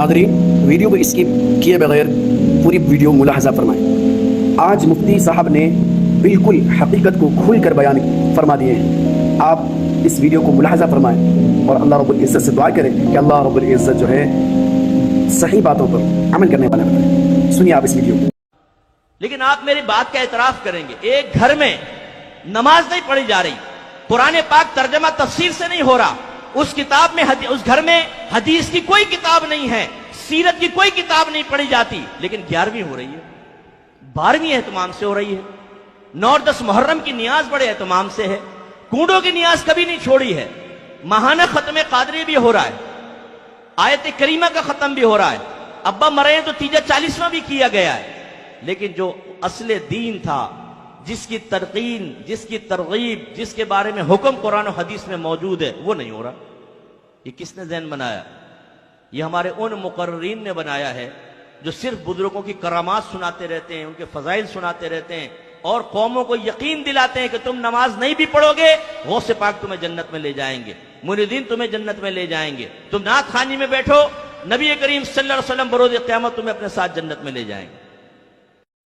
Nadreen, video को skip किए बगैर पूरी वीडियो मुलाहजा फरमाएं। आज मुफ्ती साहब ने बिल्कुल हकीकत को खुल कर बयान फरमा दिए हैं। आप इस वीडियो को मुलाहजा फरमाएं और अल्लाह रब्बुल इज़्ज़त से दुआ करें कि अल्लाह रब्बुल इज़्ज़त जो है सही बातों पर अमल करने वाला बनाए। सुनिए आप इस वीडियो को। लेकिन आप मेरी बात का एतराफ करेंगे, एक घर में नमाज नहीं पढ़ी जा रही, कुरान पाक तर्जमा तफसीर से नहीं हो रहा, उस किताब में उस घर में हदीस की कोई किताब नहीं है, सीरत की कोई किताब नहीं पढ़ी जाती, लेकिन 11वीं हो रही है, 12वीं एहतमाम से हो रही है, 9 और 10 मुहर्रम की नियाज बड़े एहतमाम से है, कूड़ों की नियाज कभी नहीं छोड़ी है, माहाना खत्म कादरी भी हो रहा है, आयत करीमा का खत्म भी हो रहा है, अब्बा मरे हैं तो तीजा 40वां भी किया गया है, लेकिन जो असले दीन था, जिसकी तरकीन, जिसकी तरगीब, जिसके बारे में हुक्म कुरान और हदीस में मौजूद है, वो नहीं हो रहा। ये किसने ज़हन बनाया? ये हमारे उन मुकर्रीन ने बनाया है जो सिर्फ बुजुर्गों की करामात सुनाते रहते हैं, उनके फजाइल सुनाते रहते हैं और कौमों को यकीन दिलाते हैं कि तुम नमाज नहीं भी पढ़ोगे, गौसे पाक तुम्हें जन्नत में ले जाएंगे, मुरीदीन तुम्हें जन्नत में ले जाएंगे, तुम नात खानी में बैठो, नबी करीम सल्लल्लाहु अलैहि वसल्लम बरोज़ क़यामत तुम्हें अपने साथ जन्नत में ले जाएंगे।